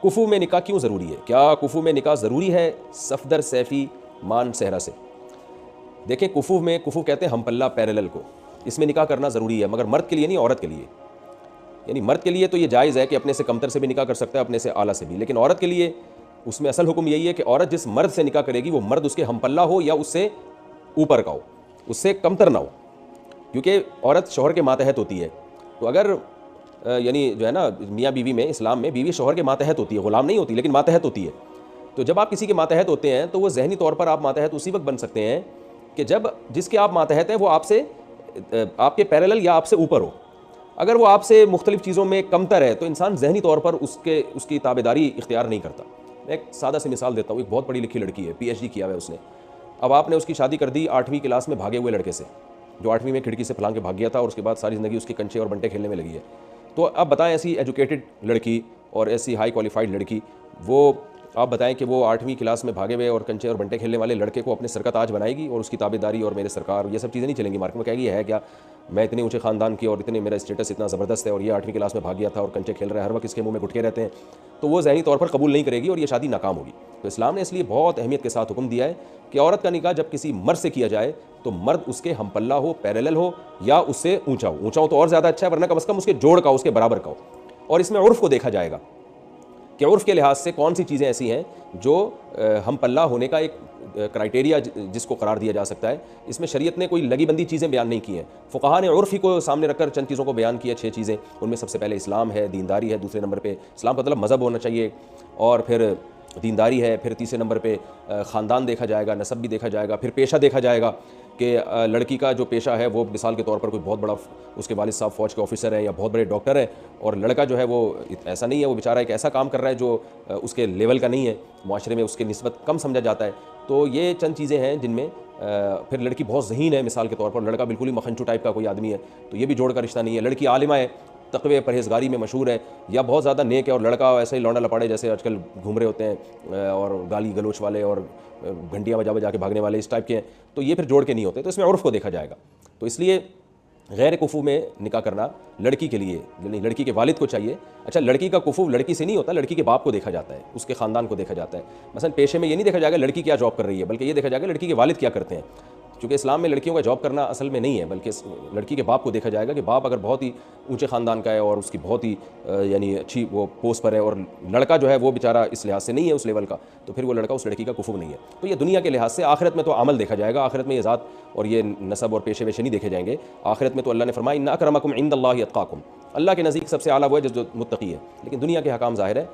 کفو میں نکاح کیوں ضروری ہے؟ کیا کفو میں نکاح ضروری ہے صفدر سیفی مان صحرا سے؟ دیکھیں کفو میں، کفو کہتے ہیں ہم پلہ پیرلل کو، اس میں نکاح کرنا ضروری ہے، مگر مرد کے لیے نہیں، عورت کے لیے۔ یعنی مرد کے لیے تو یہ جائز ہے کہ اپنے سے کمتر سے بھی نکاح کر سکتا ہے، اپنے سے اعلیٰ سے بھی، لیکن عورت کے لیے اس میں اصل حکم یہی ہے کہ عورت جس مرد سے نکاح کرے گی وہ مرد اس کے ہم پلہ ہو یا اس سے اوپر کا ہو، اس سے کمتر نہ ہو، کیونکہ عورت شوہر کے ماتحت ہوتی ہے۔ تو اگر یعنی جو ہے نا میاں بیوی میں، اسلام میں بیوی شوہر کے ماتحت ہوتی ہے، غلام نہیں ہوتی لیکن ماتحت ہوتی ہے۔ تو جب آپ کسی کے ماتحت ہوتے ہیں تو وہ ذہنی طور پر آپ ماتحت اسی وقت بن سکتے ہیں کہ جب جس کے آپ ماتحت ہیں وہ آپ سے، آپ کے پیرلل یا آپ سے اوپر ہو۔ اگر وہ آپ سے مختلف چیزوں میں کمتر ہے تو انسان ذہنی طور پر اس کی تابعداری اختیار نہیں کرتا۔ میں ایک سادہ سی مثال دیتا ہوں، ایک بہت پڑھی لکھی لڑکی ہے، پی ایچ ڈی کیا ہوا ہے اس نے، اب آپ نے اس کی شادی کر دی 8ویں کلاس میں بھاگے ہوئے لڑکے سے، جو 8ویں میں کھڑکی سے پھلانگ کے بھاگ گیا تھا اور اس کے بعد ساری زندگی اس کے کنچے اور بنٹے کھیلنے میں لگی ہے۔ تو اب بتائیں ایسی ایجوکیٹڈ لڑکی اور ایسی ہائی کوالیفائڈ لڑکی، وہ آپ بتائیں کہ وہ 8ویں کلاس میں بھاگے ہوئے اور کنچے اور بنٹے کھیلنے والے لڑکے کو اپنے سر کا تاج بنائے گی اور اس کی تابعداری اور میرے سرکار یہ سب چیزیں نہیں چلیں گی مارکیٹ میں؟ کہے گی یہ ہے کیا، میں اتنے اونچے خاندان کی اور اتنے میرا اسٹیٹس اتنا زبردست ہے اور یہ 8ویں کلاس میں بھاگ گیا تھا اور کنچے کھیل رہا ہے، ہر وقت اس کے منہ میں گٹکے رہتے ہیں، تو وہ ذہنی طور پر قبول نہیں کرے گی اور یہ شادی ناکام ہوگی۔ تو اسلام نے اس لیے بہت اہمیت کے ساتھ حکم دیا ہے کہ عورت کا نکاح جب کسی مرد سے کیا جائے تو مرد اس کے ہم پلہ ہو، پیرلل ہو یا اس سے اونچا ہو، اونچا ہو تو اور زیادہ اچھا ہے، ورنہ کم از کم اس کے جوڑ کا، اس کے برابر کا ہو۔ اور اس میں عرف کو دیکھا جائے گا کہ عرف کے لحاظ سے کون سی چیزیں ایسی ہیں جو ہم پلہ ہونے کا ایک کرائٹیریا جس کو قرار دیا جا سکتا ہے۔ اس میں شریعت نے کوئی لگی بندی چیزیں بیان نہیں کی ہیں، فقہاء نے عرف ہی کو سامنے رکھ کر چند چیزوں کو بیان کیا، 6 چیزیں۔ ان میں سب سے پہلے اسلام ہے، دینداری ہے، دوسرے نمبر پہ اسلام کا مطلب مذہب ہونا چاہیے، اور پھر دینداری ہے، پھر تیسرے نمبر پہ خاندان دیکھا جائے گا، نسب بھی دیکھا جائے گا، پھر پیشہ دیکھا جائے گا کہ لڑکی کا جو پیشہ ہے وہ مثال کے طور پر کوئی بہت بڑا، اس کے والد صاحب فوج کے آفیسر ہیں یا بہت بڑے ڈاکٹر ہیں، اور لڑکا جو ہے وہ ایسا نہیں ہے، وہ بیچارہ ایک ایسا کام کر رہا ہے جو اس کے لیول کا نہیں ہے، معاشرے میں اس کے نسبت کم سمجھا جاتا ہے۔ تو یہ چند چیزیں ہیں جن میں پھر لڑکی بہت ذہین ہے مثال کے طور پر، لڑکا بالکل ہی مکھنچو ٹائپ کا کوئی آدمی ہے تو یہ بھی جوڑ کا رشتہ نہیں ہے۔ لڑکی عالمہ ہے، تقوی پرہیزگاری میں مشہور ہے، یا بہت زیادہ نیک ہے اور لڑکا ایسے ہی لونڈا لپاڑے جیسے آج کل گھوم رہے ہوتے ہیں اور گالی گلوچ والے اور گھنٹیاں بجا بجا کے بھاگنے والے اس ٹائپ کے ہیں، تو یہ پھر جوڑ کے نہیں ہوتے۔ تو اس میں عرف کو دیکھا جائے گا۔ تو اس لیے غیر کفو میں نکاح کرنا لڑکی کے لیے، یعنی لڑکی کے والد کو چاہیے۔ اچھا، لڑکی کا کفو لڑکی سے نہیں ہوتا، لڑکی کے باپ کو دیکھا جاتا ہے، اس کے خاندان کو دیکھا جاتا ہے۔ مثلا پیشے میں یہ نہیں دیکھا جائے گا لڑکی کیا جاب کر رہی ہے، بلکہ یہ دیکھا جائے گا لڑکی کے والد کیا کرتے ہیں، چونکہ اسلام میں لڑکیوں کا جاب کرنا اصل میں نہیں ہے، بلکہ لڑکی کے باپ کو دیکھا جائے گا کہ باپ اگر بہت ہی اونچے خاندان کا ہے اور اس کی بہت ہی یعنی اچھی وہ پوسٹ پر ہے، اور لڑکا جو ہے وہ بیچارہ اس لحاظ سے نہیں ہے اس لیول کا، تو پھر وہ لڑکا اس لڑکی کا کفو نہیں ہے۔ تو یہ دنیا کے لحاظ سے، آخرت میں تو عمل دیکھا جائے گا، آخرت میں یہ ذات اور یہ نسب اور پیشے ویشے نہیں دیکھے جائیں گے۔ آخرت میں تو اللہ نے فرمایا ان اکرمکم عند اللہ اتقاکم، اللہ کے نزدیک سب سے اعلیٰ وہ ہے جو متقی ہے، لیکن دنیا کے حکام ظاہر ہے